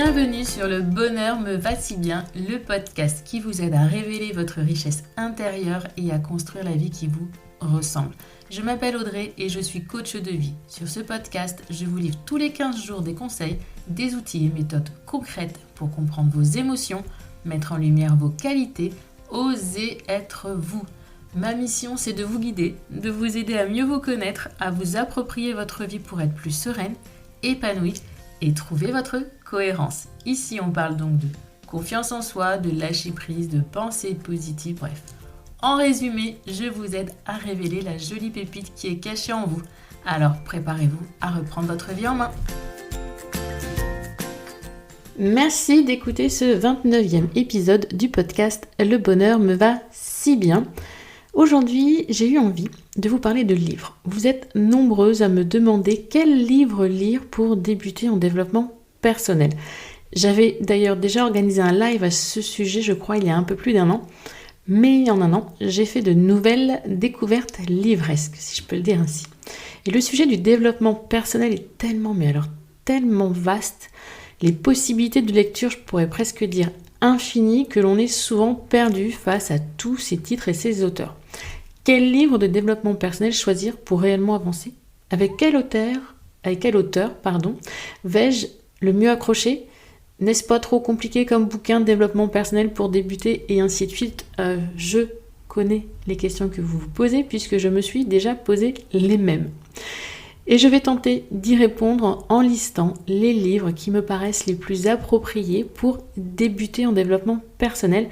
Bienvenue sur Le Bonheur me va si bien, le podcast qui vous aide à révéler votre richesse intérieure et à construire la vie qui vous ressemble. Je m'appelle Audrey et je suis coach de vie. Sur ce podcast, je vous livre tous les 15 jours des conseils, des outils et méthodes concrètes pour comprendre vos émotions, mettre en lumière vos qualités, oser être vous. Ma mission, c'est de vous guider, de vous aider à mieux vous connaître, à vous approprier votre vie pour être plus sereine, épanouie et trouver votre cohérence. Ici, on parle donc de confiance en soi, de lâcher prise, de pensée positive, bref. En résumé, je vous aide à révéler la jolie pépite qui est cachée en vous. Alors, préparez-vous à reprendre votre vie en main. Merci d'écouter ce 29e épisode du podcast Le Bonheur me va si bien. Aujourd'hui, j'ai eu envie de vous parler de livres. Vous êtes nombreuses à me demander quel livre lire pour débuter en développement personnel. J'avais d'ailleurs déjà organisé un live à ce sujet, je crois, il y a un peu plus d'1 an. Mais en 1 an, j'ai fait de nouvelles découvertes livresques, si je peux le dire ainsi. Et le sujet du développement personnel est tellement vaste. Les possibilités de lecture, je pourrais presque dire infinies, que l'on est souvent perdu face à tous ces titres et ces auteurs. Quel livre de développement personnel choisir pour réellement avancer ? Avec quel auteur, vais-je le mieux accrocher ? N'est-ce pas trop compliqué comme bouquin de développement personnel pour débuter et ainsi de suite ? Je connais les questions que vous vous posez puisque je me suis déjà posé les mêmes. Et je vais tenter d'y répondre en listant les livres qui me paraissent les plus appropriés pour débuter en développement personnel.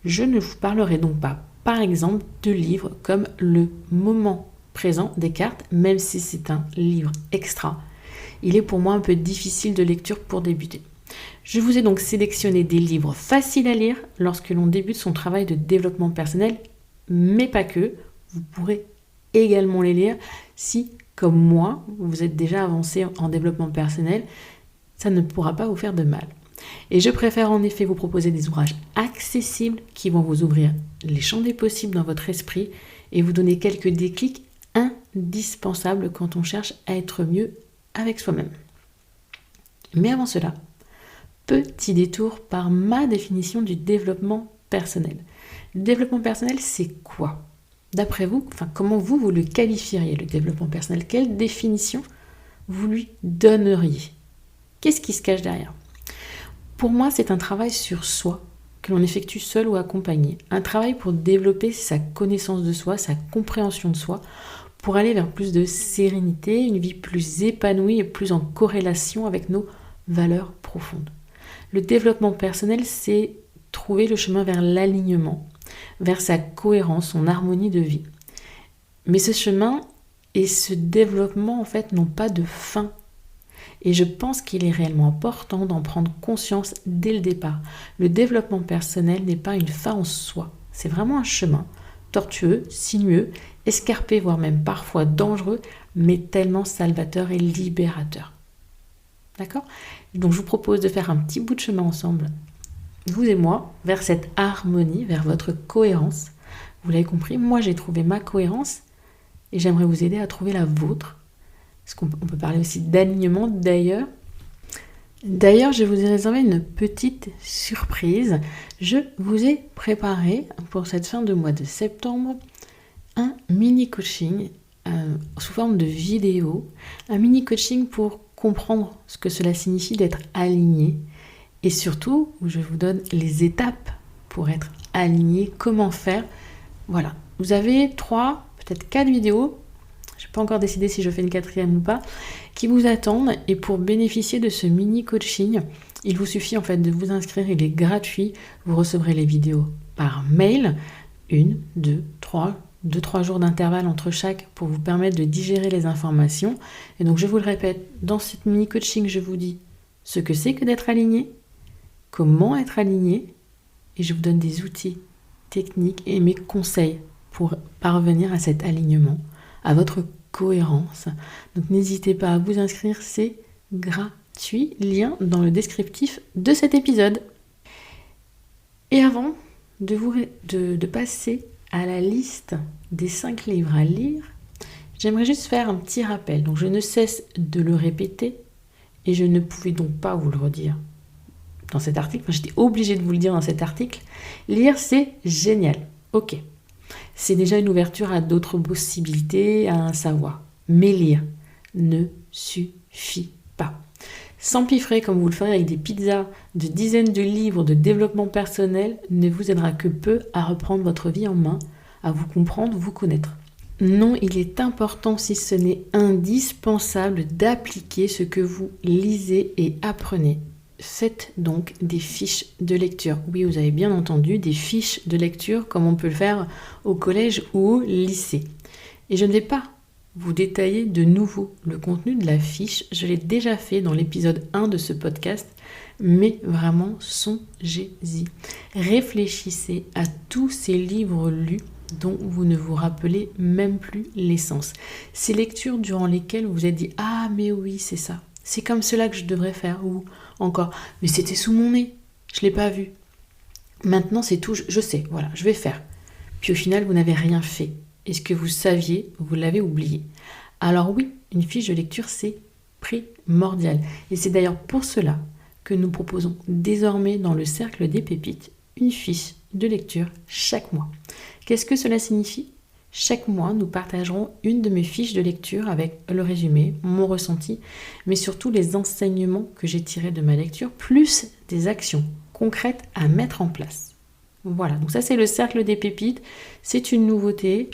Je ne vous parlerai donc pas, par exemple, de livres comme Le Moment Présent d'Eckhart, même si c'est un livre extra. Il est pour moi un peu difficile de lecture pour débuter. Je vous ai donc sélectionné des livres faciles à lire lorsque l'on débute son travail de développement personnel, mais pas que. Vous pourrez également les lire si, comme moi, vous êtes déjà avancé en développement personnel, ça ne pourra pas vous faire de mal. Et je préfère en effet vous proposer des ouvrages accessibles qui vont vous ouvrir les champs des possibles dans votre esprit et vous donner quelques déclics indispensables quand on cherche à être mieux avec soi-même. Mais avant cela, petit détour par ma définition du développement personnel. Le développement personnel, c'est quoi ? D'après vous, comment vous le qualifieriez, le développement personnel ? Quelle définition vous lui donneriez ? Qu'est-ce qui se cache derrière ? Pour moi, c'est un travail sur soi que l'on effectue seul ou accompagné. Un travail pour développer sa connaissance de soi, sa compréhension de soi, pour aller vers plus de sérénité, une vie plus épanouie et plus en corrélation avec nos valeurs profondes. Le développement personnel, c'est trouver le chemin vers l'alignement, vers sa cohérence, son harmonie de vie. Mais ce chemin et ce développement, en fait, n'ont pas de fin. Et je pense qu'il est réellement important d'en prendre conscience dès le départ. Le développement personnel n'est pas une fin en soi. C'est vraiment un chemin tortueux, sinueux, escarpé, voire même parfois dangereux, mais tellement salvateur et libérateur. D'accord ? Donc je vous propose de faire un petit bout de chemin ensemble, vous et moi, vers cette harmonie, vers votre cohérence. Vous l'avez compris, moi j'ai trouvé ma cohérence et j'aimerais vous aider à trouver la vôtre. Parce qu'on peut parler aussi d'alignement d'ailleurs. D'ailleurs, je vous ai réservé une petite surprise. Je vous ai préparé pour cette fin de mois de septembre un mini coaching sous forme de vidéo. Un mini coaching pour comprendre ce que cela signifie d'être aligné. Et surtout, où je vous donne les étapes pour être aligné, comment faire. Voilà, vous avez 3, peut-être 4 vidéos, je n'ai pas encore décidé si je fais une 4e ou pas, qui vous attendent. Et pour bénéficier de ce mini coaching, il vous suffit en fait de vous inscrire, il est gratuit. Vous recevrez les vidéos par mail, 2-3 jours d'intervalle entre chaque pour vous permettre de digérer les informations. Et donc je vous le répète, dans cette mini coaching, je vous dis ce que c'est que d'être aligné, comment être aligné, et je vous donne des outils, techniques et mes conseils pour parvenir à cet alignement, à votre cohérence. Donc n'hésitez pas à vous inscrire, c'est gratuit, lien dans le descriptif de cet épisode. Et avant de passer à la liste des 5 livres à lire, j'aimerais juste faire un petit rappel. Donc je ne cesse de le répéter et je ne pouvais donc pas vous le redire dans cet article, j'étais obligée de vous le dire dans cet article, lire c'est génial, ok. C'est déjà une ouverture à d'autres possibilités, à un savoir. Mais lire ne suffit pas. S'empiffrer comme vous le ferez avec des pizzas de dizaines de livres de développement personnel ne vous aidera que peu à reprendre votre vie en main, à vous comprendre, vous connaître. Non, il est important, si ce n'est indispensable, d'appliquer ce que vous lisez et apprenez. Faites donc des fiches de lecture. Oui, vous avez bien entendu, des fiches de lecture comme on peut le faire au collège ou au lycée. Et je ne vais pas vous détailler de nouveau le contenu de la fiche. Je l'ai déjà fait dans l'épisode 1 de ce podcast, mais vraiment, songez-y. Réfléchissez à tous ces livres lus dont vous ne vous rappelez même plus l'essence. Ces lectures durant lesquelles vous vous êtes dit « Ah, mais oui, c'est ça. C'est comme cela que je devrais faire. » Ou encore « Mais c'était sous mon nez. Je ne l'ai pas vu. Maintenant, c'est tout. Je sais. Voilà, je vais faire. » Puis au final, vous n'avez rien fait. Et ce que vous saviez, vous l'avez oublié. Alors oui, une fiche de lecture, c'est primordial. Et c'est d'ailleurs pour cela que nous proposons désormais dans le Cercle des Pépites une fiche de lecture chaque mois. Qu'est-ce que cela signifie ? Chaque mois, nous partagerons une de mes fiches de lecture avec le résumé, mon ressenti, mais surtout les enseignements que j'ai tirés de ma lecture, plus des actions concrètes à mettre en place. Voilà, donc ça c'est le Cercle des Pépites, c'est une nouveauté.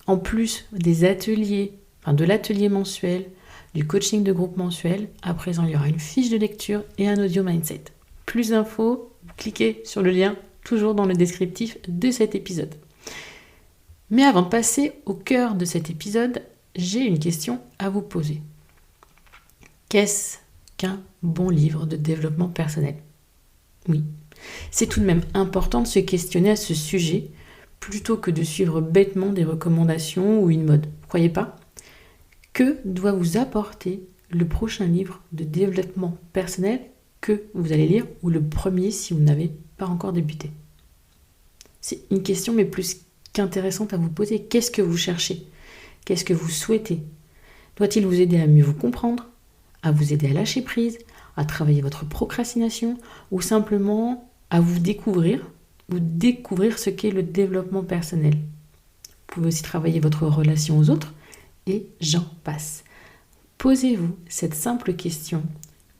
En plus des ateliers, de l'atelier mensuel, du coaching de groupe mensuel, à présent il y aura une fiche de lecture et un audio mindset. Plus d'infos, cliquez sur le lien, toujours dans le descriptif de cet épisode. Mais avant de passer au cœur de cet épisode, j'ai une question à vous poser. Qu'est-ce qu'un bon livre de développement personnel ? Oui, c'est tout de même important de se questionner à ce sujet, plutôt que de suivre bêtement des recommandations ou une mode. Vous croyez pas ? Que doit vous apporter le prochain livre de développement personnel que vous allez lire, ou le premier si vous n'avez pas encore débuté ? C'est une question mais plus qu'intéressante à vous poser. Qu'est-ce que vous cherchez ? Qu'est-ce que vous souhaitez ? Doit-il vous aider à mieux vous comprendre, à vous aider à lâcher prise, à travailler votre procrastination, ou simplement à vous découvrir ce qu'est le développement personnel. Vous pouvez aussi travailler votre relation aux autres, et j'en passe. Posez-vous cette simple question: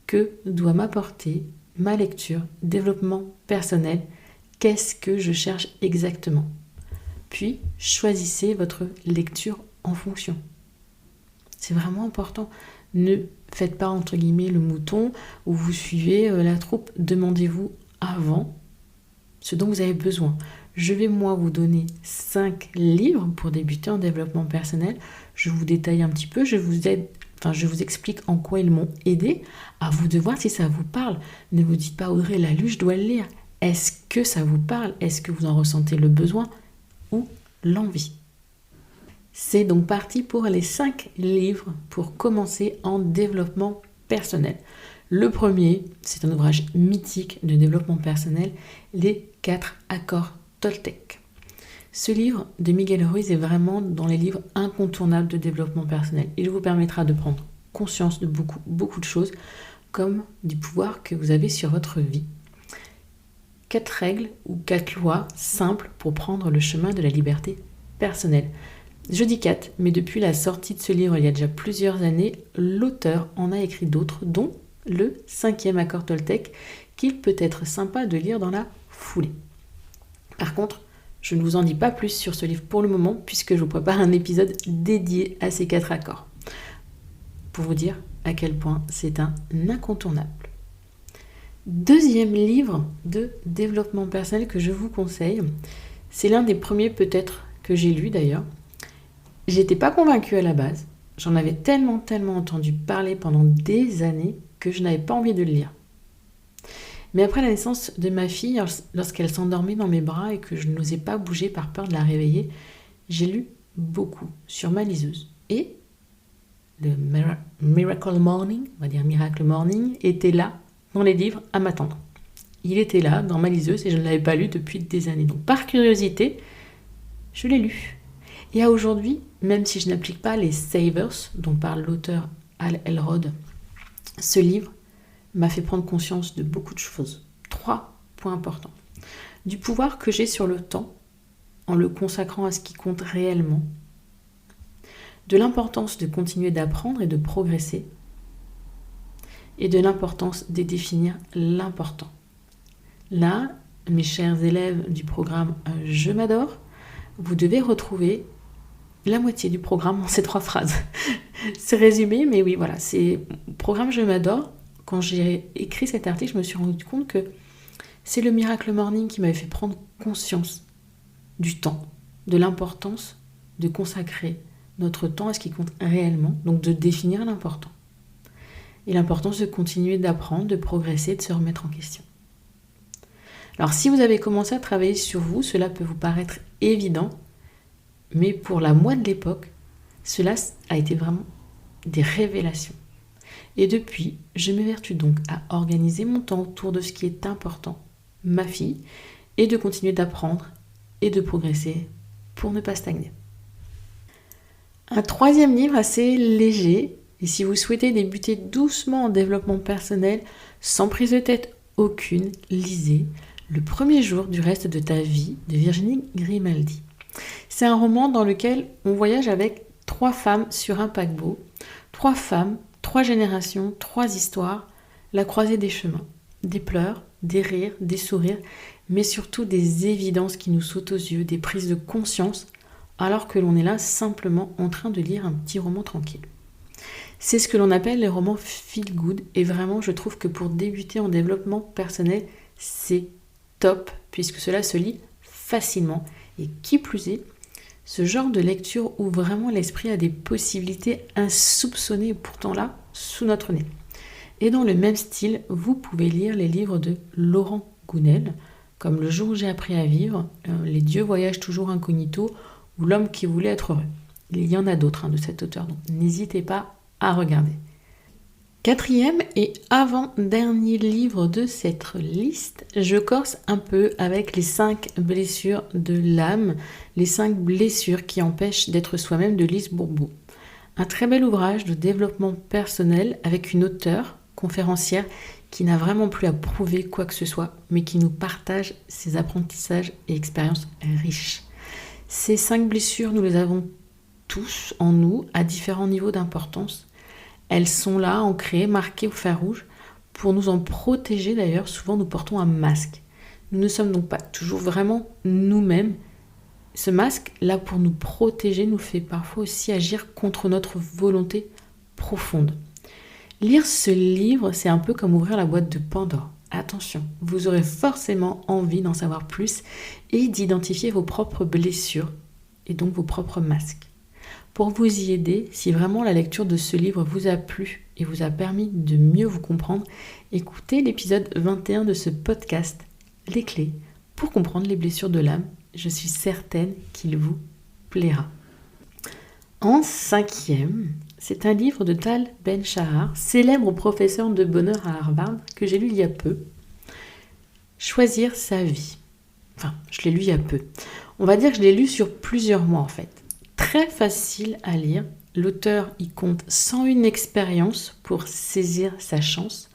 que doit m'apporter ma lecture, développement personnel ? Qu'est-ce que je cherche exactement ? Puis, choisissez votre lecture en fonction. C'est vraiment important. Ne faites pas, entre guillemets, le mouton où vous suivez la troupe. Demandez-vous avant ce dont vous avez besoin. Je vais, moi, vous donner 5 livres pour débuter en développement personnel. Je vous détaille un petit peu, je vous explique en quoi ils m'ont aidé. À vous de voir si ça vous parle. Ne vous dites pas « Audrey l'a lu, je dois le lire ». Est-ce que ça vous parle ? Est-ce que vous en ressentez le besoin ou l'envie ? C'est donc parti pour les 5 livres pour commencer en développement personnel. Le premier, c'est un ouvrage mythique de développement personnel, Les 4 accords Toltec. Ce livre de Miguel Ruiz est vraiment dans les livres incontournables de développement personnel. Il vous permettra de prendre conscience de beaucoup de choses, comme du pouvoir que vous avez sur votre vie. 4 règles ou 4 lois simples pour prendre le chemin de la liberté personnelle. Je dis 4, mais depuis la sortie de ce livre il y a déjà plusieurs années, l'auteur en a écrit d'autres, dont le 5e accord Toltec, qu'il peut être sympa de lire dans la foulée. Par contre, je ne vous en dis pas plus sur ce livre pour le moment, puisque je vous prépare un épisode dédié à ces 4 accords, pour vous dire à quel point c'est un incontournable. Deuxième livre de développement personnel que je vous conseille, c'est l'un des premiers peut-être que j'ai lu d'ailleurs. J'étais pas convaincue à la base, j'en avais tellement entendu parler pendant des années que je n'avais pas envie de le lire. Mais après la naissance de ma fille, lorsqu'elle s'endormait dans mes bras et que je n'osais pas bouger par peur de la réveiller, j'ai lu beaucoup sur ma liseuse. Et le Miracle Morning, on va dire Miracle Morning, était là dans les livres à m'attendre. Il était là dans ma liseuse et je ne l'avais pas lu depuis des années. Donc par curiosité, je l'ai lu. Et à aujourd'hui, même si je n'applique pas les Savers dont parle l'auteur Hal Elrod, ce livre m'a fait prendre conscience de beaucoup de choses. 3 points importants. Du pouvoir que j'ai sur le temps en le consacrant à ce qui compte réellement. De l'importance de continuer d'apprendre et de progresser. Et de l'importance de définir l'important. Là, mes chers élèves du programme Je m'adore, vous devez retrouver la moitié du programme en ces 3 phrases. C'est résumé, mais oui, voilà, c'est programme Je m'adore. Quand j'ai écrit cet article, je me suis rendu compte que c'est le Miracle Morning qui m'avait fait prendre conscience du temps, de l'importance de consacrer notre temps à ce qui compte réellement, donc de définir l'important. Et l'importance de continuer d'apprendre, de progresser, de se remettre en question. Alors si vous avez commencé à travailler sur vous, cela peut vous paraître évident, mais pour la moi de l'époque, cela a été vraiment des révélations. Et depuis, je m'évertue donc à organiser mon temps autour de ce qui est important, ma fille, et de continuer d'apprendre et de progresser pour ne pas stagner. Un 3e livre assez léger, et si vous souhaitez débuter doucement en développement personnel, sans prise de tête aucune, lisez Le premier jour du reste de ta vie de Virginie Grimaldi. C'est un roman dans lequel on voyage avec 3 femmes sur un paquebot, 3 femmes, 3 générations, 3 histoires, la croisée des chemins, des pleurs, des rires, des sourires, mais surtout des évidences qui nous sautent aux yeux, des prises de conscience, alors que l'on est là simplement en train de lire un petit roman tranquille. C'est ce que l'on appelle les romans feel good, et vraiment je trouve que pour débuter en développement personnel, c'est top, puisque cela se lit facilement, et qui plus est, ce genre de lecture où vraiment l'esprit a des possibilités insoupçonnées, pourtant là, sous notre nez. Et dans le même style, vous pouvez lire les livres de Laurent Gounel, comme Le jour où j'ai appris à vivre, Les dieux voyagent toujours incognito, ou L'homme qui voulait être heureux. Il y en a d'autres de cet auteur, donc n'hésitez pas à regarder. 4e et avant-dernier livre de cette liste, je corse un peu avec les 5 blessures de l'âme, les 5 blessures qui empêchent d'être soi-même de Lise Bourbeau. Un très bel ouvrage de développement personnel avec une auteure, conférencière, qui n'a vraiment plus à prouver quoi que ce soit, mais qui nous partage ses apprentissages et expériences riches. Ces 5 blessures, nous les avons tous en nous, à différents niveaux d'importance. Elles sont là, ancrées, marquées au fer rouge. Pour nous en protéger d'ailleurs, souvent nous portons un masque. Nous ne sommes donc pas toujours vraiment nous-mêmes. Ce masque, là pour nous protéger, nous fait parfois aussi agir contre notre volonté profonde. Lire ce livre, c'est un peu comme ouvrir la boîte de Pandore. Attention, vous aurez forcément envie d'en savoir plus et d'identifier vos propres blessures et donc vos propres masques. Pour vous y aider, si vraiment la lecture de ce livre vous a plu et vous a permis de mieux vous comprendre, écoutez l'épisode 21 de ce podcast, Les clés pour comprendre les blessures de l'âme. Je suis certaine qu'il vous plaira. En 5e, c'est un livre de Tal Ben-Shahar, célèbre professeur de bonheur à Harvard, que j'ai lu il y a peu. Choisir sa vie. Enfin, je l'ai lu il y a peu. On va dire que je l'ai lu sur plusieurs mois en fait. Très facile à lire. L'auteur y compte 101 expériences pour saisir sa chance,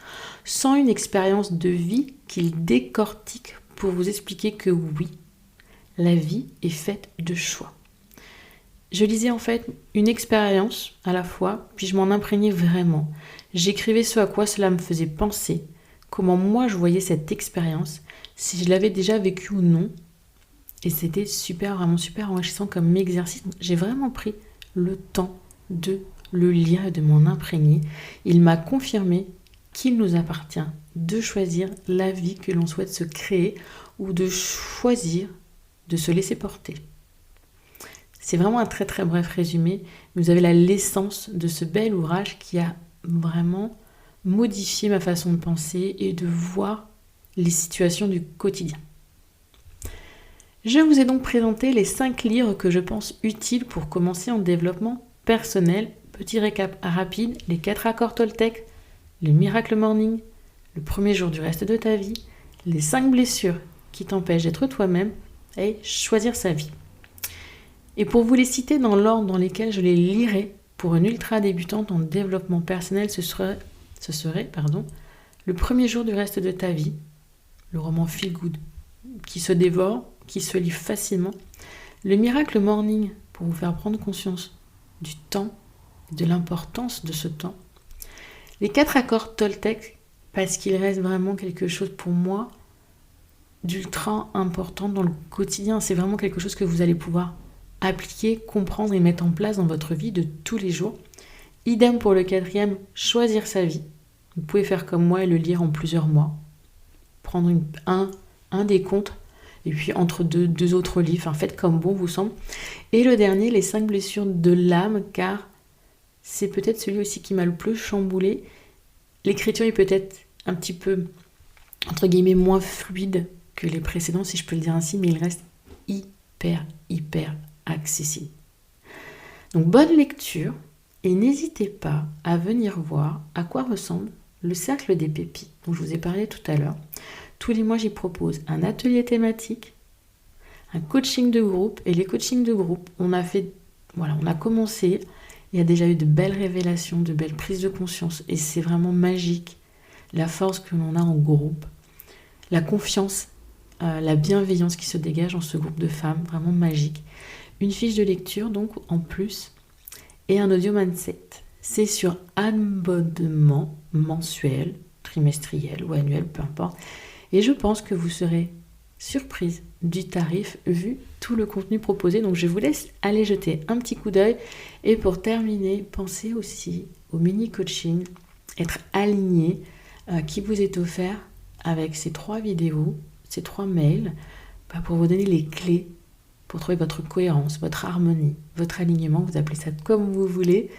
101 expériences de vie qu'il décortique pour vous expliquer que oui, la vie est faite de choix. Je lisais en fait une expérience à la fois, puis je m'en imprégnais vraiment. J'écrivais ce à quoi cela me faisait penser, comment moi je voyais cette expérience, si je l'avais déjà vécue ou non. Et c'était vraiment super enrichissant comme exercice. J'ai vraiment pris le temps de le lire et de m'en imprégner. Il m'a confirmé qu'il nous appartient de choisir la vie que l'on souhaite se créer ou de choisir de se laisser porter. C'est vraiment un très très bref résumé. Vous avez l'essence de ce bel ouvrage qui a vraiment modifié ma façon de penser et de voir les situations du quotidien. Je vous ai donc présenté les 5 livres que je pense utiles pour commencer en développement personnel. Petit récap rapide, les 4 accords Toltec, le Miracle Morning, le premier jour du reste de ta vie, les 5 blessures qui t'empêchent d'être toi-même et choisir sa vie. Et pour vous les citer dans l'ordre dans lequel je les lirai, pour une ultra débutante en développement personnel, ce serait Le premier jour du reste de ta vie, le roman Feel Good, qui se dévore, qui se lit facilement. Le Miracle Morning, pour vous faire prendre conscience du temps et de l'importance de ce temps. Les 4 accords Toltec, parce qu'il reste vraiment quelque chose pour moi d'ultra important dans le quotidien. C'est vraiment quelque chose que vous allez pouvoir appliquer, comprendre et mettre en place dans votre vie de tous les jours. Idem pour le 4e, choisir sa vie. Vous pouvez faire comme moi et le lire en plusieurs mois. Prendre un des comptes et puis entre deux autres livres. Enfin, faites comme bon vous semble. Et le dernier, les 5 blessures de l'âme, car c'est peut-être celui aussi qui m'a le plus chamboulé. L'écriture est peut-être un petit peu, entre guillemets, moins fluide que les précédents, si je peux le dire ainsi, mais il reste hyper accessible. Donc, bonne lecture et n'hésitez pas à venir voir à quoi ressemble le cercle des pépites dont je vous ai parlé tout à l'heure. Tous les mois, j'y propose un atelier thématique, un coaching de groupe. Et les coachings de groupe, on a commencé. Il y a déjà eu de belles révélations, de belles prises de conscience. Et c'est vraiment magique, la force que l'on a en groupe, la confiance, la bienveillance qui se dégage dans ce groupe de femmes, vraiment magique. Une fiche de lecture, donc, en plus, et un audio mindset. C'est sur abonnement mensuel, trimestriel ou annuel, peu importe. Et je pense que vous serez surprise du tarif vu tout le contenu proposé. Donc je vous laisse aller jeter un petit coup d'œil. Et pour terminer, pensez aussi au mini-coaching, être aligné, qui vous est offert avec ces 3 vidéos, ces 3 mails, pour vous donner les clés pour trouver votre cohérence, votre harmonie, votre alignement. Vous appelez ça comme vous voulez.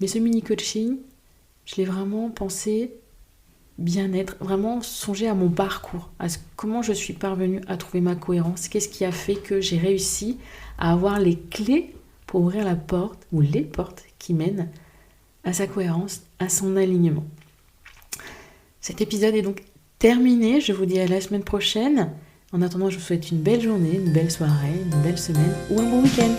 Mais ce mini-coaching, je l'ai vraiment pensé bien-être, vraiment songer à mon parcours, comment je suis parvenue à trouver ma cohérence, qu'est-ce qui a fait que j'ai réussi à avoir les clés pour ouvrir la porte ou les portes qui mènent à sa cohérence, à son alignement. Cet épisode est donc terminé, je vous dis à la semaine prochaine. En attendant, je vous souhaite une belle journée, une belle soirée, une belle semaine ou un bon week-end.